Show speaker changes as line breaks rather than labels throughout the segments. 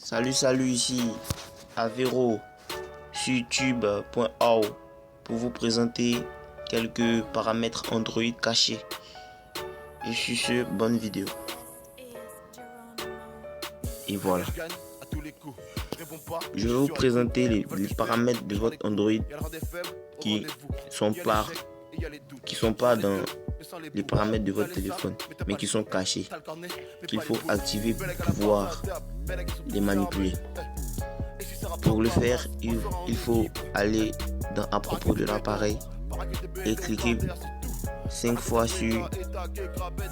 Salut, ici Avero sur youtube.org pour vous présenter quelques paramètres Android cachés. Et sur ce, bonne vidéo. Et voilà. Je vais vous présenter les paramètres de votre Android qui sont pas dans les paramètres de votre téléphone, mais qui sont cachés, qu'il faut activer pour pouvoir les manipuler. Pour le faire, il faut aller dans à propos de l'appareil et cliquer 5 fois sur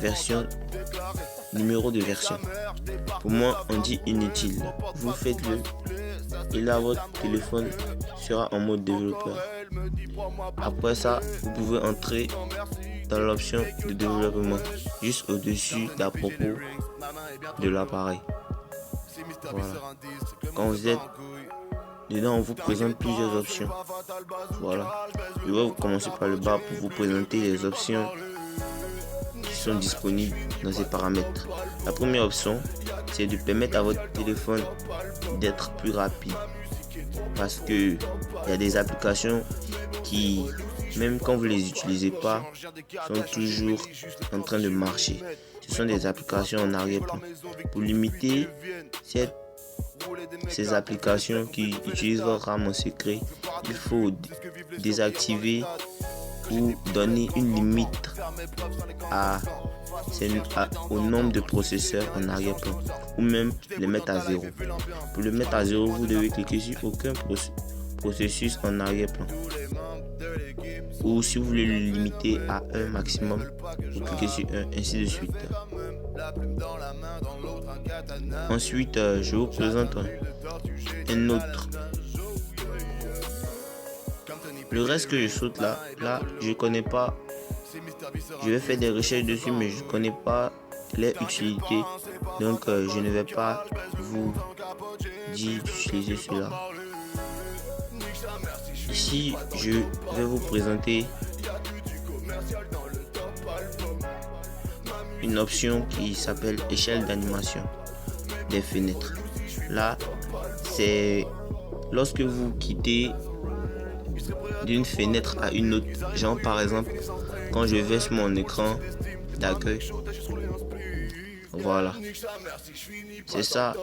version, numéro de version. Pour moi, on dit inutile. Vous faites-le et là votre téléphone sera en mode développeur. Après ça, vous pouvez entrer dans l'option de développement juste au-dessus d'à propos de l'appareil. Voilà. Quand vous êtes dedans, on vous présente plusieurs options. Voilà. Je vais commencer par le bas pour vous présenter les options qui sont disponibles dans ces paramètres. La première option, c'est de permettre à votre téléphone d'être plus rapide. Parce que il y a des applications qui, même quand vous les utilisez pas, sont toujours en train de marcher. Ce sont des applications en arrière-plan. Pour limiter ces applications qui utilisent votre RAM en secret, il faut désactiver ou donner une limite au nombre de processeurs en arrière-plan, ou même les mettre à 0. Pour le mettre à 0, vous devez cliquer sur aucun processus en arrière-plan. Ou si vous voulez le limiter à 1 maximum, vous cliquez sur 1, ainsi de suite. Ensuite, je vous présente un autre. Le reste que je saute là, je connais pas. Je vais faire des recherches dessus, mais je connais pas les utilités. Donc, je ne vais pas vous dire d'utiliser cela. Ici, je vais vous présenter une option qui s'appelle échelle d'animation des fenêtres. Là, c'est lorsque vous quittez d'une fenêtre à une autre. Genre par exemple, quand je vais sur mon écran d'accueil. Voilà. C'est ça,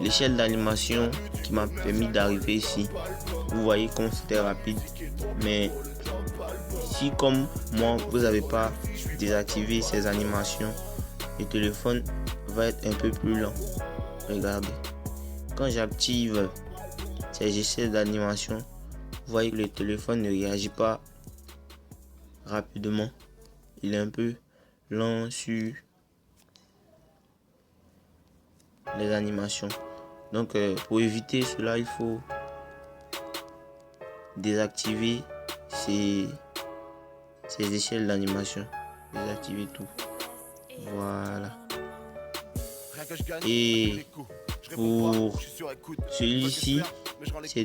l'échelle d'animation qui m'a permis d'arriver ici. Vous voyez comme c'était rapide. Mais si comme moi, vous n'avez pas désactivé ces animations, le téléphone va être un peu plus lent. Regardez. Quand j'active ces échelles d'animation, vous voyez que le téléphone ne réagit pas rapidement. Il est un peu lent sur les animations. Donc pour éviter cela, il faut désactiver ces échelles d'animation. Désactiver tout. Voilà. Et pour celui-ci, c'est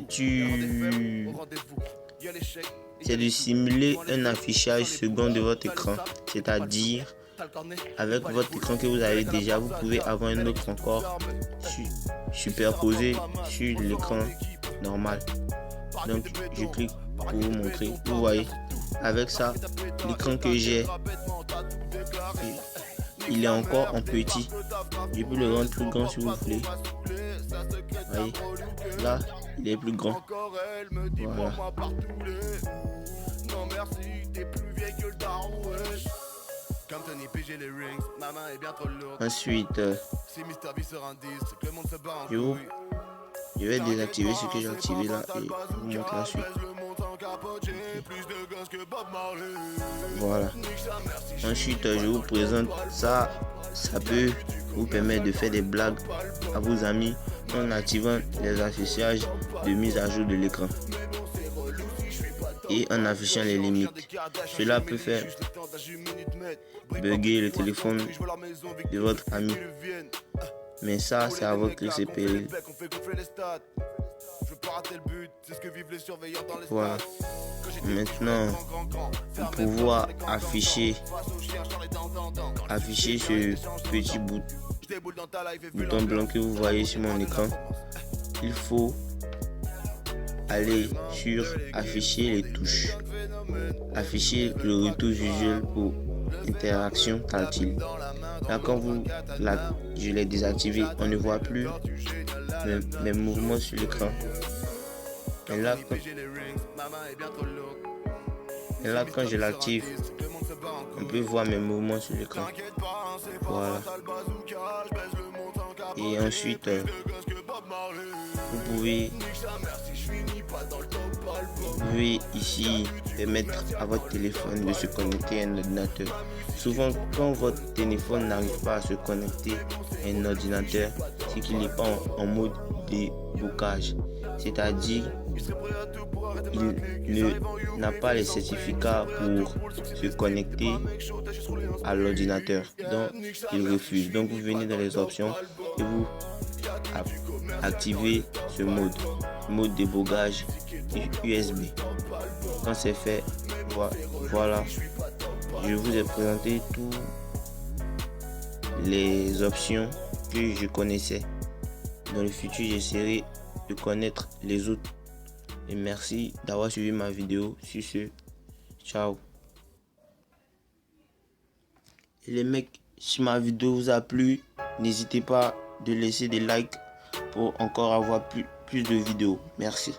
de simuler un affichage second de votre écran. C'est-à-dire, avec votre écran que vous avez déjà, vous pouvez avoir un autre encore superposé sur l'écran normal. Donc, je clique pour vous montrer. Vous voyez, avec ça, l'écran que j'ai, il est encore en petit. Je peux le rendre plus grand si vous voulez. Voyez, là, il est plus grand. Voilà. Ensuite, je vais désactiver ce que j'ai activé là et vous montrer la suite. Voilà. Ensuite, je vous présente ça. Ça peut vous permettre de faire des blagues à vos amis en activant les affichages de mise à jour de l'écran et en affichant les limites. Cela peut faire bugger le téléphone de votre ami. Mais ça, c'est à votre risque et péril. Voilà. Maintenant, pour pouvoir afficher ce petit bout, bouton blanc que vous voyez sur mon écran, il faut aller sur afficher les touches, afficher le retour visuel pour interaction tactile. Là, quand je l'ai désactivé, on ne voit plus mes mouvements sur l'écran. Et là, quand je l'active, on peut voir mes mouvements sur l'écran. Voilà. Et ensuite, vous pouvez ici permettre à votre téléphone de se connecter à un ordinateur. Souvent, quand votre téléphone n'arrive pas à se connecter à un ordinateur, c'est qu'il n'est pas en mode déblocage. C'est-à-dire, il n'a pas les certificats pour se connecter à l'ordinateur. Donc, il refuse. Donc, vous venez dans les options et vous activez ce mode débogage USB. Quand c'est fait, voilà, je vous ai présenté toutes les options que je connaissais. Dans le futur, j'essaierai de connaître les autres. Et merci d'avoir suivi ma vidéo. Sur ce, ciao. Et les mecs, si ma vidéo vous a plu, n'hésitez pas de laisser des likes pour encore avoir plus de vidéos. Merci.